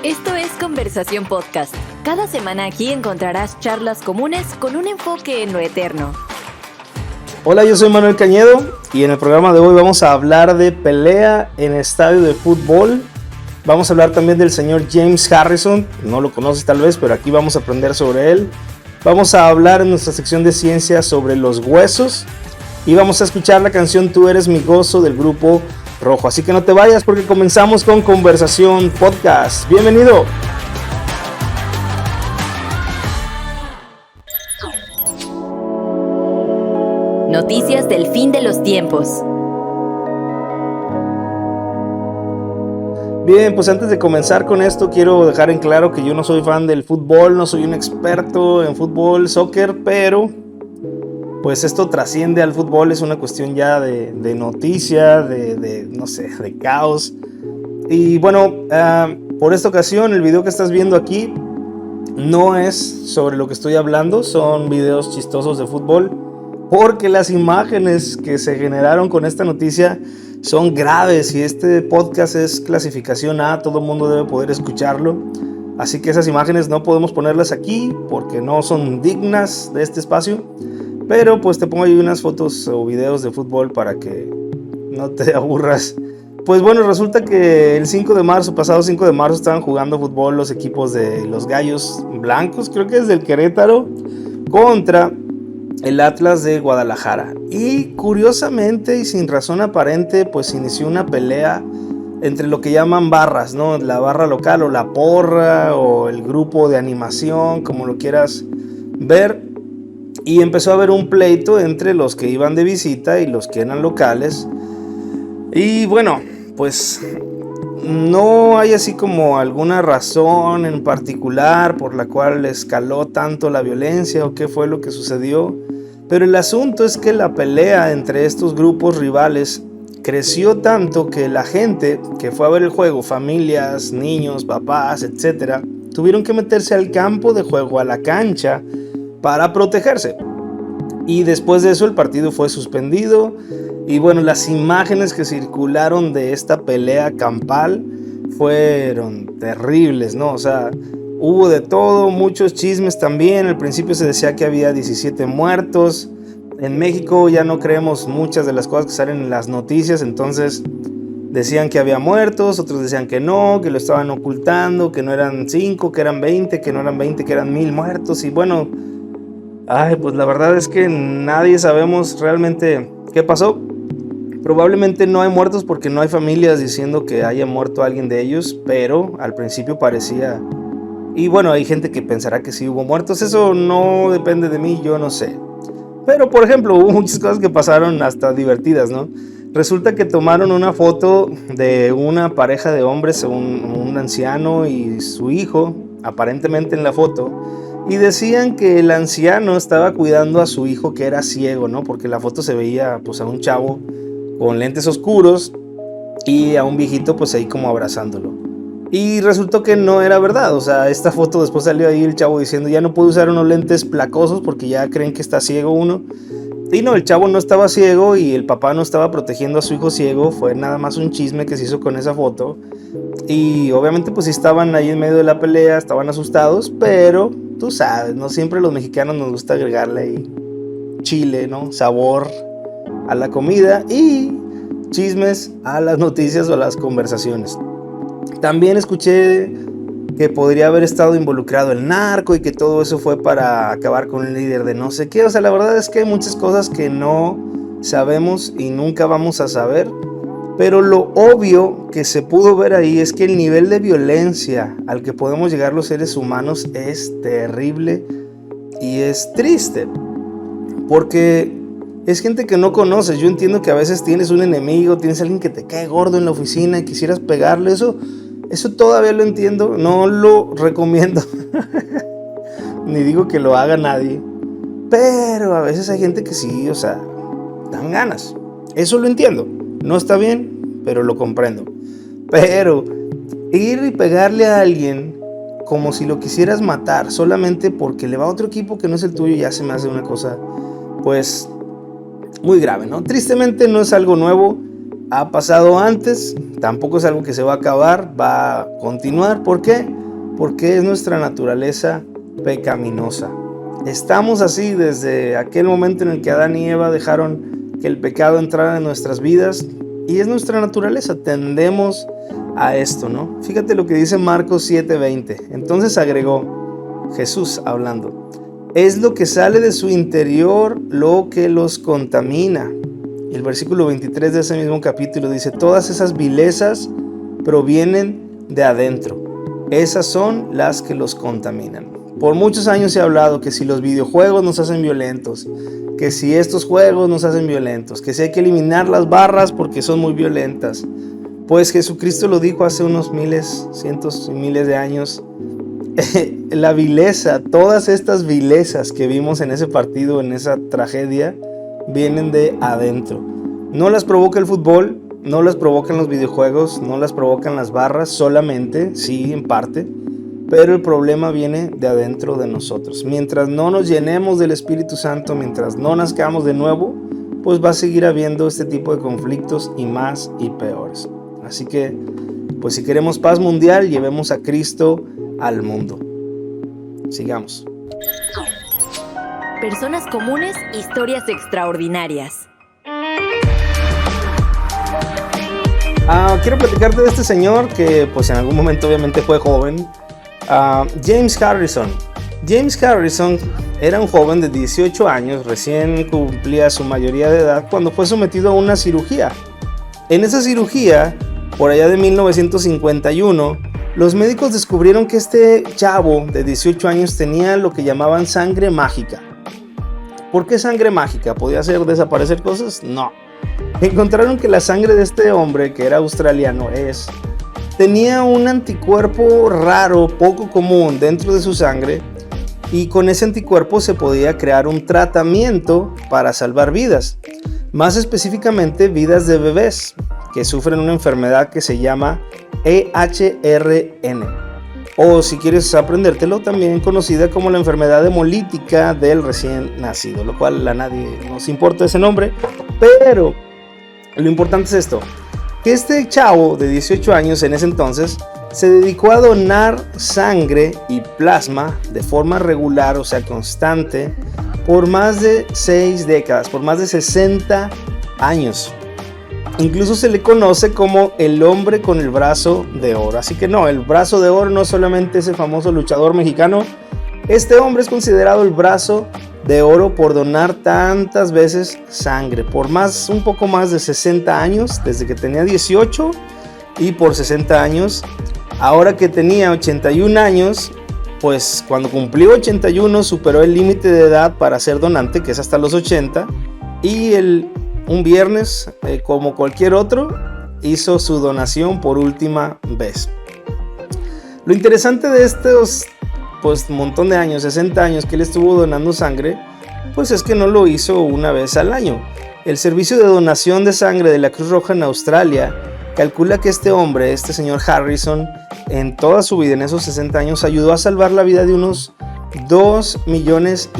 Esto es Conversación Podcast. Cada semana aquí encontrarás charlas comunes con un enfoque en lo eterno. Hola, yo soy Manuel Cañedo y en el programa de hoy vamos a hablar de pelea en estadio de fútbol. Vamos a hablar también del señor James Harrison, no lo conoces tal vez, pero aquí vamos a aprender sobre él. Vamos a hablar en nuestra sección de ciencia sobre los huesos y vamos a escuchar la canción Tú eres mi gozo del grupo Rojo. Así que no te vayas porque comenzamos con Conversación Podcast. ¡Bienvenido! Noticias del fin de los tiempos. Bien, pues antes de comenzar con esto quiero dejar en claro que yo no soy fan del fútbol, no soy un experto en fútbol, soccer, pero pues esto trasciende al fútbol, es una cuestión ya de noticia, no sé, de caos. Y bueno, por esta ocasión el video que estás viendo aquí no es sobre lo que estoy hablando, son videos chistosos de fútbol, porque las imágenes que se generaron con esta noticia son graves y este podcast es clasificación A, todo el mundo debe poder escucharlo. Así que esas imágenes no podemos ponerlas aquí porque no son dignas de este espacio. Pero pues te pongo ahí unas fotos o videos de fútbol para que no te aburras. Pues bueno, resulta que el pasado 5 de marzo estaban jugando fútbol los equipos de los Gallos Blancos, creo que es del Querétaro, contra el Atlas de Guadalajara. Y curiosamente y sin razón aparente, pues inició una pelea entre lo que llaman barras, ¿no? La barra local o la porra o el grupo de animación, como lo quieras ver. Y empezó a haber un pleito entre los que iban de visita y los que eran locales. Y bueno, pues no hay así como alguna razón en particular por la cual escaló tanto la violencia o qué fue lo que sucedió. Pero el asunto es que la pelea entre estos grupos rivales creció tanto que la gente que fue a ver el juego, familias, niños, papás, etcétera, tuvieron que meterse al campo de juego, a la cancha, para protegerse. Y después de eso el partido fue suspendido. Y bueno, las imágenes que circularon de esta pelea campal fueron terribles, ¿no? O sea, hubo de todo, muchos chismes también. Al principio se decía que había 17 muertos. En México ya no creemos muchas de las cosas que salen en las noticias, entonces decían que había muertos, otros decían que no, que lo estaban ocultando, que no eran 5, que eran 20, que no eran 20, que eran 1000 muertos. Y bueno, pues la verdad es que nadie sabemos realmente qué pasó. Probablemente no hay muertos porque no hay familias diciendo que haya muerto alguien de ellos, pero al principio parecía. Y bueno, hay gente que pensará que sí hubo muertos, eso no depende de mí, yo no sé. Pero por ejemplo, hubo muchas cosas que pasaron hasta divertidas, ¿no? Resulta que tomaron una foto de una pareja de hombres, un anciano y su hijo, aparentemente en la foto, y decían que el anciano estaba cuidando a su hijo que era ciego, ¿no? Porque en la foto se veía pues a un chavo con lentes oscuros y a un viejito pues ahí como abrazándolo. Y resultó que no era verdad, o sea, esta foto después salió ahí el chavo diciendo ya no puedo usar unos lentes placosos porque ya creen que está ciego uno. Y no, el chavo no estaba ciego y el papá no estaba protegiendo a su hijo ciego, fue nada más un chisme que se hizo con esa foto. Y obviamente pues sí estaban ahí en medio de la pelea, estaban asustados, pero tú sabes, no siempre los mexicanos nos gusta agregarle ahí chile, ¿no? Sabor a la comida y chismes a las noticias o a las conversaciones. También escuché que podría haber estado involucrado el narco y que todo eso fue para acabar con el líder de no sé qué. O sea, la verdad es que hay muchas cosas que no sabemos y nunca vamos a saber. Pero lo obvio que se pudo ver ahí es que el nivel de violencia al que podemos llegar los seres humanos es terrible y es triste. Porque es gente que no conoces. Yo entiendo que a veces tienes un enemigo, tienes a alguien que te cae gordo en la oficina y quisieras pegarle. Eso todavía lo entiendo, no lo recomiendo. Ni digo que lo haga nadie. Pero a veces hay gente que sí, o sea, dan ganas. Eso lo entiendo. No está bien, pero lo comprendo. Pero ir y pegarle a alguien como si lo quisieras matar solamente porque le va a otro equipo que no es el tuyo, ya se me hace una cosa, pues, muy grave, ¿no? Tristemente no es algo nuevo. ha pasado antes, tampoco es algo que se va a acabar, va a continuar. ¿Por qué? Porque es nuestra naturaleza pecaminosa. Estamos así desde aquel momento en el que Adán y Eva dejaron que el pecado entrara en nuestras vidas, y es nuestra naturaleza, tendemos a esto, ¿no? Fíjate lo que dice Marcos 7:20. Entonces agregó, Jesús hablando, es lo que sale de su interior lo que los contamina. Y el versículo 23 de ese mismo capítulo dice, todas esas vilezas provienen de adentro. Esas son las que los contaminan. Por muchos años se ha hablado que si los videojuegos nos hacen violentos, que si estos juegos nos hacen violentos, que si hay que eliminar las barras porque son muy violentas. Pues Jesucristo lo dijo hace unos cientos y miles de años. La vileza, todas estas vilezas que vimos en ese partido, en esa tragedia, vienen de adentro. No las provoca el fútbol, no las provocan los videojuegos, no las provocan las barras solamente, sí, en parte, pero el problema viene de adentro de nosotros. Mientras no nos llenemos del Espíritu Santo, mientras no nazcamos de nuevo, pues va a seguir habiendo este tipo de conflictos y más y peores. Así que, pues si queremos paz mundial, llevemos a Cristo al mundo. Sigamos. Personas comunes, historias extraordinarias. Quiero platicarte de este señor que pues en algún momento obviamente fue joven. James Harrison. James Harrison era un joven de 18 años, recién cumplía su mayoría de edad cuando fue sometido a una cirugía. En esa cirugía, por allá de 1951, los médicos descubrieron que este chavo de 18 años tenía lo que llamaban sangre mágica. ¿Por qué sangre mágica? ¿Podía hacer desaparecer cosas? No. Encontraron que la sangre de este hombre, que era australiano, tenía un anticuerpo raro, poco común dentro de su sangre, y con ese anticuerpo se podía crear un tratamiento para salvar vidas. Más específicamente, vidas de bebés que sufren una enfermedad que se llama EHRN, o si quieres aprendértelo, también conocida como la enfermedad hemolítica del recién nacido, lo cual a nadie nos importa ese nombre, pero lo importante es esto, que este chavo de 18 años en ese entonces se dedicó a donar sangre y plasma de forma regular, o sea constante, por más de 6 décadas, por más de 60 años. Incluso se le conoce como el hombre con el brazo de oro. Así que no, el brazo de oro no es solamente ese famoso luchador mexicano. Este hombre es considerado el brazo de oro por donar tantas veces sangre. Por un poco más de 60 años, desde que tenía 18 y por 60 años. Ahora que tenía 81 años, pues cuando cumplió 81 superó el límite de edad para ser donante, que es hasta los 80. Y un viernes, como cualquier otro, hizo su donación por última vez. Lo interesante de estos montón de años, 60 años que él estuvo donando sangre, pues es que no lo hizo una vez al año. El servicio de donación de sangre de la Cruz Roja en Australia calcula que este hombre, este señor Harrison, en toda su vida, en esos 60 años, ayudó a salvar la vida de unos 2,5 millones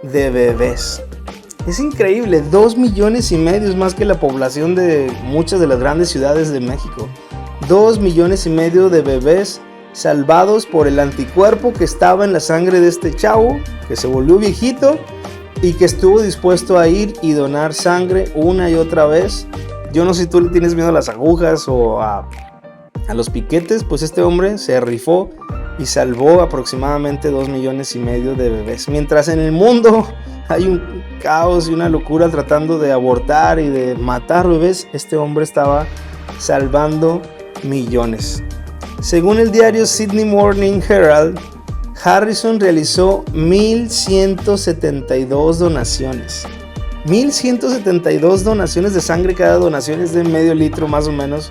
de bebés. Es increíble, 2,5 millones es más que la población de muchas de las grandes ciudades de México. 2,5 millones de bebés salvados por el anticuerpo que estaba en la sangre de este chavo, que se volvió viejito y que estuvo dispuesto a ir y donar sangre una y otra vez. Yo no sé si tú le tienes miedo a las agujas o a los piquetes, pues este hombre se rifó y salvó aproximadamente 2,5 millones de bebés. Mientras en el mundo hay un caos y una locura tratando de abortar y de matar bebés, este hombre estaba salvando millones. Según el diario Sydney Morning Herald, Harrison realizó 1,172 donaciones. 1,172 donaciones de sangre, cada donación es de medio litro más o menos.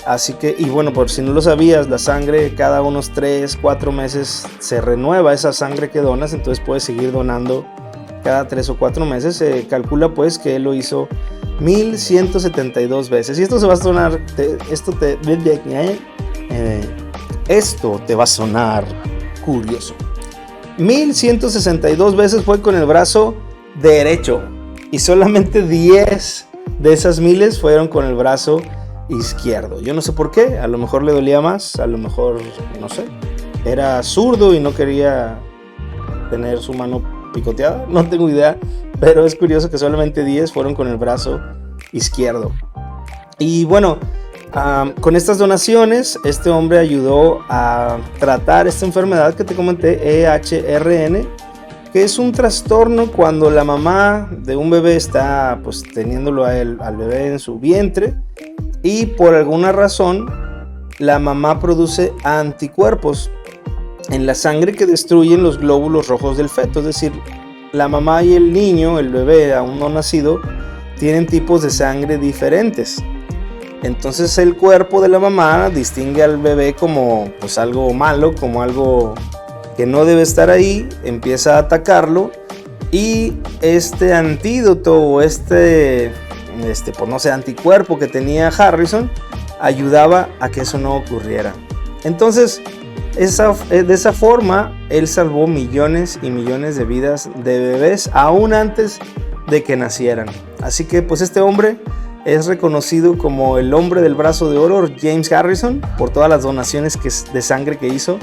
Así que, y bueno, por si no lo sabías, la sangre cada unos 3-4 meses se renueva esa sangre que donas, entonces puedes seguir donando cada 3 o 4 meses. Se calcula pues que él lo hizo 1,172 veces. Y esto se va a sonar, esto te va a sonar curioso. 1,162 veces fue con el brazo derecho y solamente 10 de esas miles fueron con el brazo izquierdo. Yo no sé por qué, a lo mejor le dolía más, a lo mejor, no sé, era zurdo y no quería tener su mano picoteada, no tengo idea, pero es curioso que solamente 10 fueron con el brazo izquierdo. Y bueno, con estas donaciones, este hombre ayudó a tratar esta enfermedad que te comenté, EHRN, que es un trastorno cuando la mamá de un bebé está pues teniéndolo al bebé en su vientre y por alguna razón la mamá produce anticuerpos en la sangre que destruyen los glóbulos rojos del feto. Es decir, la mamá y el niño, el bebé aún no nacido, tienen tipos de sangre diferentes. Entonces el cuerpo de la mamá distingue al bebé como pues algo malo, como algo que no debe estar ahí, empieza a atacarlo y este antídoto o este pues no sé, anticuerpo que tenía Harrison ayudaba a que eso no ocurriera. Entonces de esa forma él salvó millones y millones de vidas de bebés aún antes de que nacieran. Así que pues este hombre es reconocido como el hombre del brazo de oro, James Harrison, por todas las donaciones de sangre que hizo.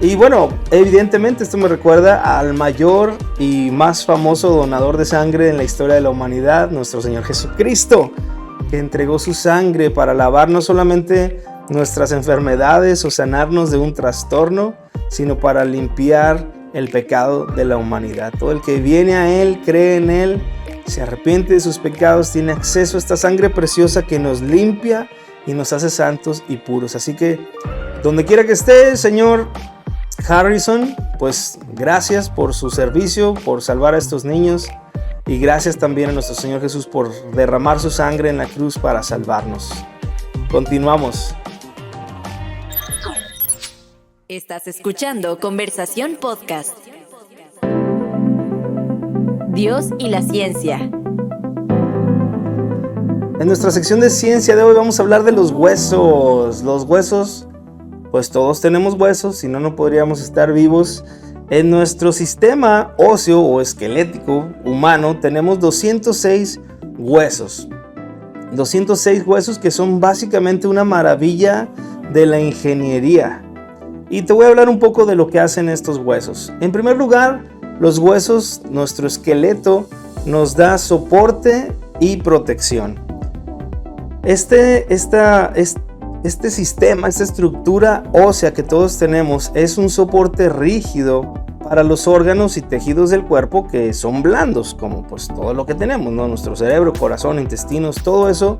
Y bueno, evidentemente esto me recuerda al mayor y más famoso donador de sangre en la historia de la humanidad, nuestro Señor Jesucristo, que entregó su sangre para lavar no solamente nuestras enfermedades o sanarnos de un trastorno, sino para limpiar el pecado de la humanidad. Todo el que viene a Él, cree en Él, se arrepiente de sus pecados, tiene acceso a esta sangre preciosa que nos limpia y nos hace santos y puros. Así que donde quiera que esté, Señor Harrison, pues gracias por su servicio, por salvar a estos niños, y gracias también a nuestro Señor Jesús por derramar su sangre en la cruz para salvarnos. Continuamos. Estás escuchando Conversación Podcast. Dios y la ciencia. En nuestra sección de ciencia de hoy vamos a hablar de los huesos. Los huesos, pues todos tenemos huesos, si no, no podríamos estar vivos. En nuestro sistema óseo o esquelético humano tenemos 206 huesos. 206 huesos que son básicamente una maravilla de la ingeniería. Y te voy a hablar un poco de lo que hacen estos huesos. En primer lugar, los huesos, nuestro esqueleto, nos da soporte y protección. Este sistema, esta estructura ósea que todos tenemos es un soporte rígido para los órganos y tejidos del cuerpo que son blandos, como pues todo lo que tenemos, ¿no? Nuestro cerebro, corazón, intestinos, todo eso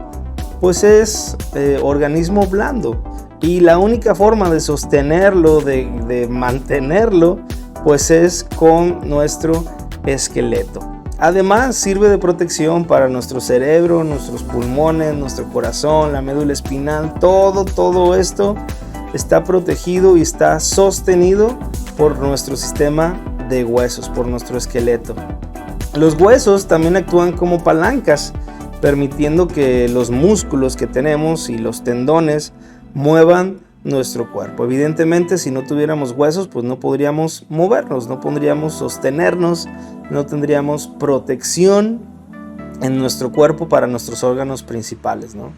pues es organismo blando. Y la única forma de sostenerlo, de mantenerlo, pues es con nuestro esqueleto. Además, sirve de protección para nuestro cerebro, nuestros pulmones, nuestro corazón, la médula espinal. Todo esto está protegido y está sostenido por nuestro sistema de huesos, por nuestro esqueleto. Los huesos también actúan como palancas, permitiendo que los músculos que tenemos y los tendones muevan nuestro cuerpo. Evidentemente, si no tuviéramos huesos, pues no podríamos movernos, no podríamos sostenernos, no tendríamos protección en nuestro cuerpo para nuestros órganos principales, ¿no?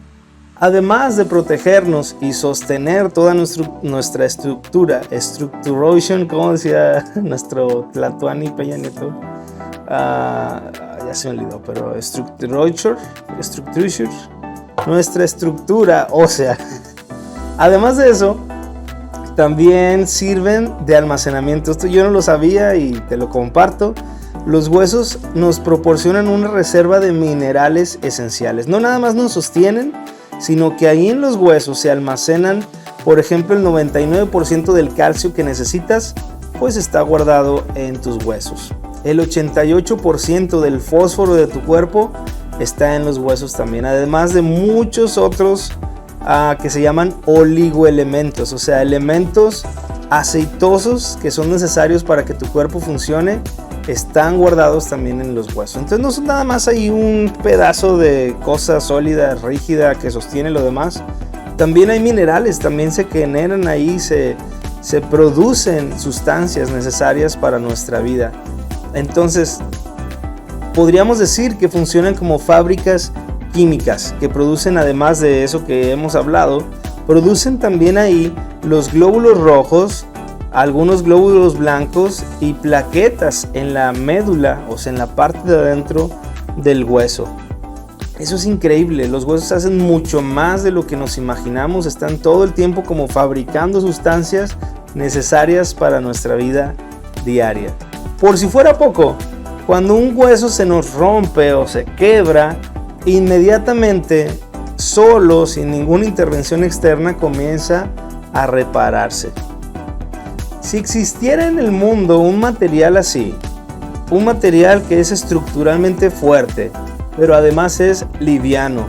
Además de protegernos y sostener toda nuestra estructura, structuration, como decía nuestro Tlatuani Peña Nieto, ya se me olvidó, pero structure, nuestra estructura ósea. Además de eso, también sirven de almacenamiento. Esto yo no lo sabía y te lo comparto. Los huesos nos proporcionan una reserva de minerales esenciales. No nada más nos sostienen, sino que ahí en los huesos se almacenan, por ejemplo, el 99% del calcio que necesitas, pues está guardado en tus huesos. El 88% del fósforo de tu cuerpo está en los huesos también, además de muchos otros que se llaman oligoelementos, o sea, elementos aceitosos que son necesarios para que tu cuerpo funcione, están guardados también en los huesos. Entonces no son nada más ahí un pedazo de cosa sólida, rígida que sostiene lo demás. También hay minerales, también se generan ahí, se producen sustancias necesarias para nuestra vida. Entonces podríamos decir que funcionan como fábricas químicas que producen, además de eso que hemos hablado, producen también ahí los glóbulos rojos, algunos glóbulos blancos y plaquetas en la médula, o sea, en la parte de adentro del hueso. Eso es increíble, los huesos hacen mucho más de lo que nos imaginamos, están todo el tiempo como fabricando sustancias necesarias para nuestra vida diaria. Por si fuera poco, cuando un hueso se nos rompe o se quebra, inmediatamente, solo, sin ninguna intervención externa, comienza a repararse. Si existiera en el mundo un material así, un material que es estructuralmente fuerte, pero además es liviano,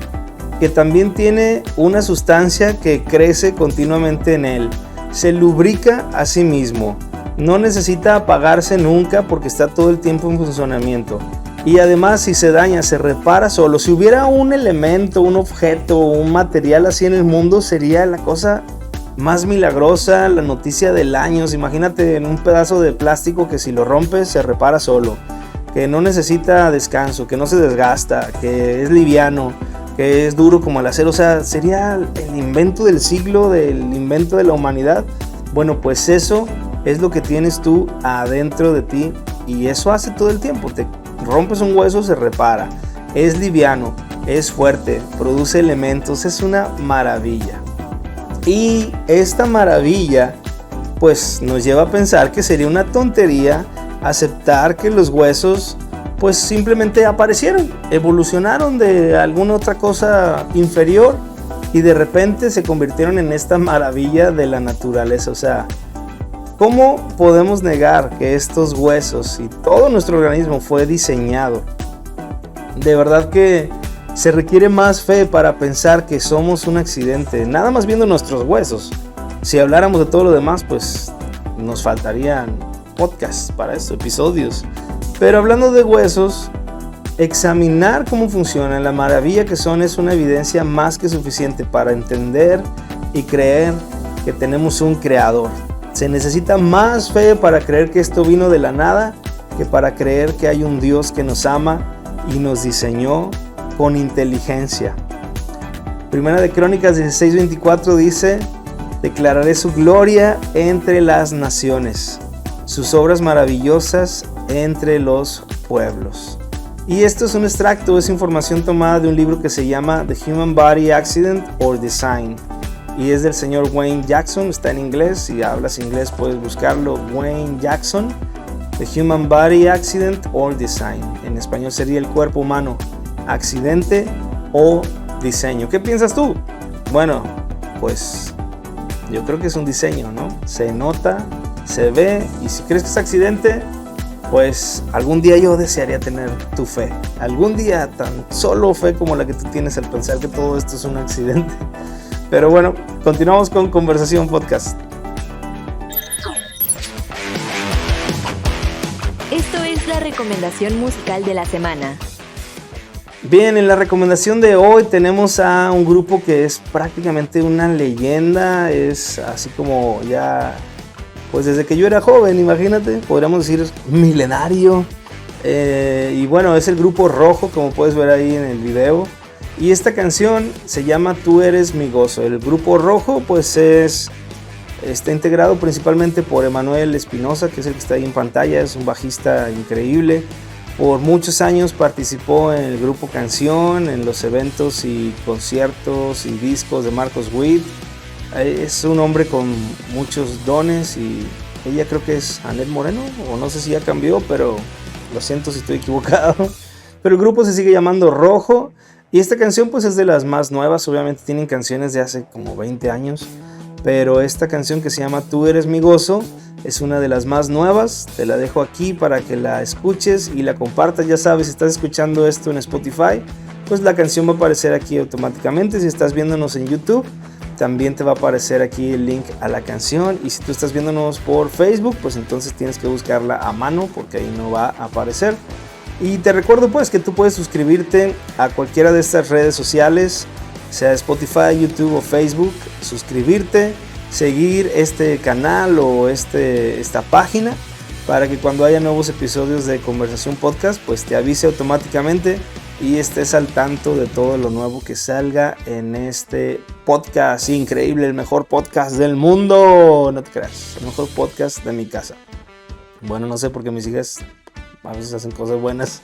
que también tiene una sustancia que crece continuamente en él, se lubrica a sí mismo, no necesita apagarse nunca porque está todo el tiempo en funcionamiento, y además si se daña se repara solo. Si hubiera un elemento, un objeto, un material así en el mundo, sería la cosa más milagrosa, la noticia del año. Imagínate en un pedazo de plástico que si lo rompes se repara solo, que no necesita descanso, que no se desgasta, que es liviano, que es duro como el acero. O sea, sería el invento del siglo, del invento de la humanidad. Bueno, pues eso es lo que tienes tú adentro de ti, y eso hace todo el tiempo. Te rompes un hueso, se repara, es liviano, es fuerte, produce elementos, es una maravilla. Y esta maravilla pues nos lleva a pensar que sería una tontería aceptar que los huesos pues simplemente aparecieron, evolucionaron de alguna otra cosa inferior y de repente se convirtieron en esta maravilla de la naturaleza. O sea, ¿cómo podemos negar que estos huesos y todo nuestro organismo fue diseñado? De verdad que se requiere más fe para pensar que somos un accidente, nada más viendo nuestros huesos. Si habláramos de todo lo demás, pues nos faltarían podcasts para esto, episodios. Pero hablando de huesos, examinar cómo funcionan, la maravilla que son, es una evidencia más que suficiente para entender y creer que tenemos un creador. Se necesita más fe para creer que esto vino de la nada que para creer que hay un Dios que nos ama y nos diseñó con inteligencia. Primera de Crónicas 16:24 dice: declararé su gloria entre las naciones, sus obras maravillosas entre los pueblos. Y esto es un extracto, es información tomada de un libro que se llama The Human Body Accident or Design, y es del señor Wayne Jackson. Está en inglés, si hablas inglés puedes buscarlo, Wayne Jackson, The Human Body Accident or Design. En español sería el cuerpo humano, accidente o diseño. ¿Qué piensas tú? Bueno, pues yo creo que es un diseño, ¿no? Se nota, se ve, y si crees que es accidente, pues algún día yo desearía tener tu fe. Algún día tan solo fe como la que tú tienes al pensar que todo esto es un accidente. Pero bueno, continuamos con Conversación Podcast. Esto es la recomendación musical de la semana. Bien, en la recomendación de hoy tenemos a un grupo que es prácticamente una leyenda. Es así como ya, pues desde que yo era joven, imagínate, podríamos decir milenario. Y bueno, es el grupo Rojo, como puedes ver ahí en el video. Y esta canción se llama Tú eres mi gozo. El grupo Rojo pues está integrado principalmente por Emanuel Espinosa, que es el que está ahí en pantalla. Es un bajista increíble. Por muchos años participó en el grupo Canción, en los eventos y conciertos y discos de Marcos Witt. Es un hombre con muchos dones, y ella creo que es Anet Moreno, o no sé si ya cambió, pero lo siento si estoy equivocado. Pero el grupo se sigue llamando Rojo, y esta canción pues es de las más nuevas. Obviamente tienen canciones de hace como 20 años, pero esta canción que se llama Tú eres mi gozo es una de las más nuevas. Te la dejo aquí para que la escuches y la compartas. Ya sabes, si estás escuchando esto en Spotify, pues la canción va a aparecer aquí automáticamente. Si estás viéndonos en YouTube, también te va a aparecer aquí el link a la canción. Y si tú estás viéndonos por Facebook, pues entonces tienes que buscarla a mano, porque ahí no va a aparecer. Y te recuerdo pues que tú puedes suscribirte a cualquiera de estas redes sociales, sea Spotify, YouTube o Facebook. Suscribirte, seguir este canal o esta página, para que cuando haya nuevos episodios de Conversación Podcast pues te avise automáticamente y estés al tanto de todo lo nuevo que salga en este podcast increíble, el mejor podcast del mundo. No te creas, el mejor podcast de mi casa. Bueno, no sé por qué mis hijas a veces hacen cosas buenas.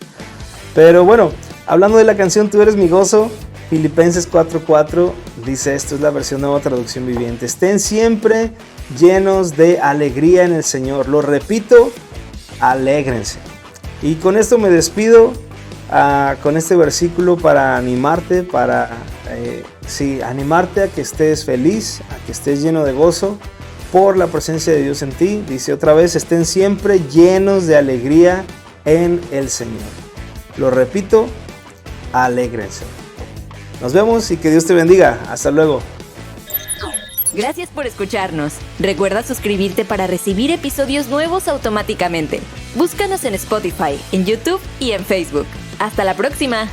Pero bueno, hablando de la canción Tú eres mi gozo, Filipenses 4:4 dice, esto es la versión nueva traducción viviente: estén siempre llenos de alegría en el Señor. Lo repito, alégrense. Y con esto me despido, con este versículo para animarte, animarte a que estés feliz, a que estés lleno de gozo por la presencia de Dios en ti. Dice otra vez, estén siempre llenos de alegría en el Señor. Lo repito, alégrense. Nos vemos y que Dios te bendiga. Hasta luego. Gracias por escucharnos. Recuerda suscribirte para recibir episodios nuevos automáticamente. Búscanos en Spotify, en YouTube y en Facebook. Hasta la próxima.